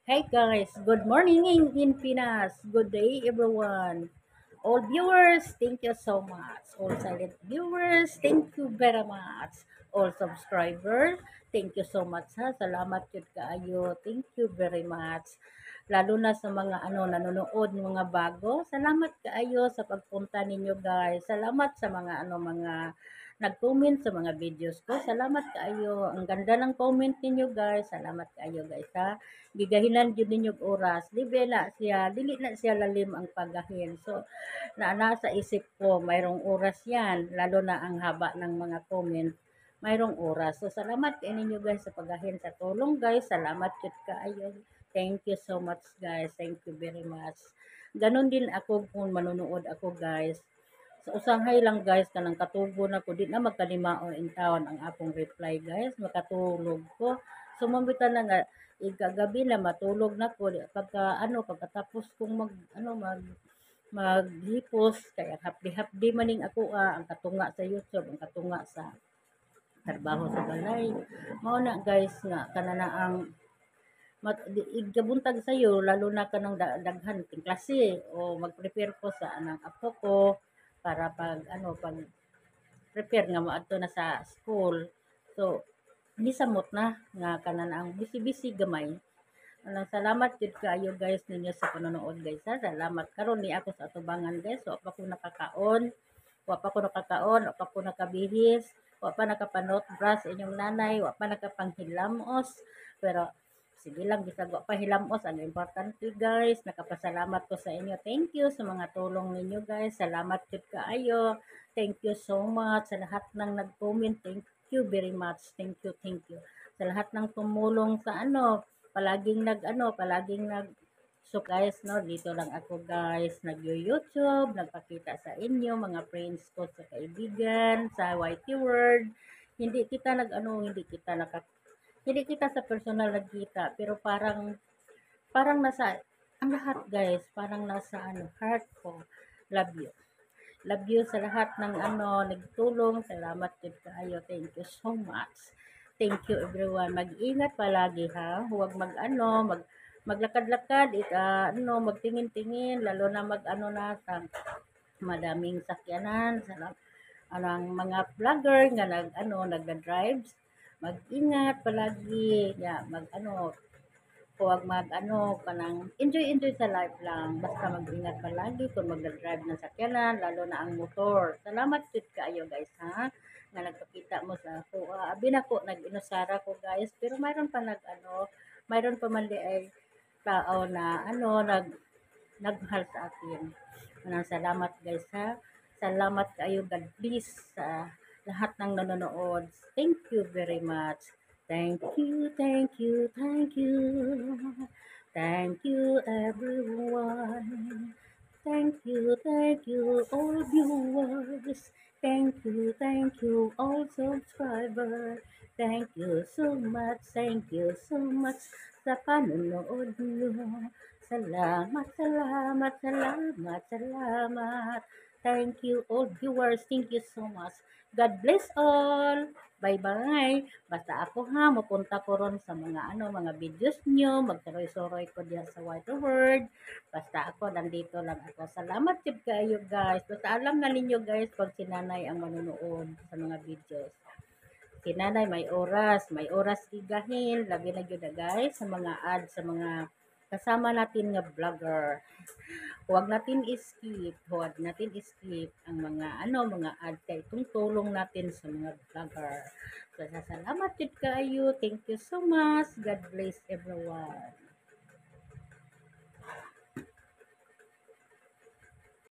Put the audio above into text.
Hey guys, good morning in Pinas. Good day everyone. All viewers, thank you so much. All silent viewers, thank you very much. All subscribers, thank you so much ha. Salamat jud kaayo. Thank you very much. Lalo na sa mga nanonood mga bago. Salamat kaayo sa pagpunta ninyo guys. Salamat sa mga mga nag-comment sa mga videos ko. Salamat kaayo. Ang ganda ng comment ninyo guys. Salamat kaayo guys ha. Gigahinan jud ninyo oras. Dili na siya lalim ang pagahin. So nasa isip ko mayroong oras 'yan, lalo na ang haba ng mga comment. Mayroong oras. So salamat kay ninyo guys sa pagahin sa tulong guys. Salamat jud kaayo. Thank you so much guys. Thank you very much. Ganon din ako kung manonood ako guys. Sa usahay lang guys kanang katubo na ko di na magkalimaon in town ang akong reply guys. Makatulog ko. So mamita na nga igagabi na matulog na ko pagkatapos kong maghipos kaya hapdi-hapdi maning ako ang katunga sa YouTube, ang katunga sa trabaho sa balay. Mao na guys nga kanana ang igabuntag sayo lalo na kanang daghan ting klase o mag-prepare ko sa anang apo ko para pag prepare nga moadto na sa school. So nisamot na nga kanan ang bisi-bisi gamay. Salamat jud kaayo guys ninyo sa panonood guys ha. Salamat karon ni ako sa atubangan guys. Wa pa ko nakakaon, wa pa ko nakabihis, wa pa nakapanot brush inyong nanay, wa pa nakapanghilamos. Pero sige lang bisag wa pa hilamos, ang importante guys, nakapasalamat ko sa inyo. Thank you sa mga tulong ninyo guys. Salamat jud kaayo. Thank you so much sa lahat ng nag-comment. Thank you very much. Thank you, thank you. Sa lahat ng tumulong sa palaging nag so guys no dito lang ako guys nag-YouTube nagpakita sa inyo mga friends ko sa kaibigan sa YT World hindi kita sa personal nagkita pero parang nasa ang lahat guys parang nasa heart ko. Love you sa lahat ng nagtulong. Salamat din kayo. Thank you so much. Thank you everyone. Mag-ingat palagi ha. Huwag maglakad-lakad, magtingin-tingin, lalo na na sa madaming sakyanan, sa anang mga vlogger nga nagda-drives. Mag-ingat palagi. Huwag kanang enjoy sa life lang. Basta mag-ingat palagi kung magdadrive ng sakyanan, lalo na ang motor. Salamat jud kaayo guys ha. Nga nagpakita mo sa ako. Abi na ko nag-inusara ko guys, pero mayroon pa man di ay tao na nagmahal sa akin. Salamat guys ha. Salamat kayo. God bless sa lahat ng nanonood. Thank you very much. Thank you, thank you, thank you. Thank you everyone. Thank you all viewers. Thank you all subscribers. Thank you so much sa panonood nyo. Salamat. Thank you all viewers. Thank you so much. God bless all. Bye-bye. Basta ako ha, mapunta ko ron sa mga videos nyo, magsuroy-suroy ko diyan sa White Word. Basta ako, nandito lang ako. Salamat tip kayo guys. Basta alam na ninyo guys, pag sinanay ang manunood sa mga videos. Sinanay may oras igahin, labi na yun na guys, sa mga ads, sa mga kasama natin nga vlogger. Huwag natin skip ang mga ads kay tulong natin sa mga vlogger. So, salamat jud kayo. Thank you so much. God bless everyone.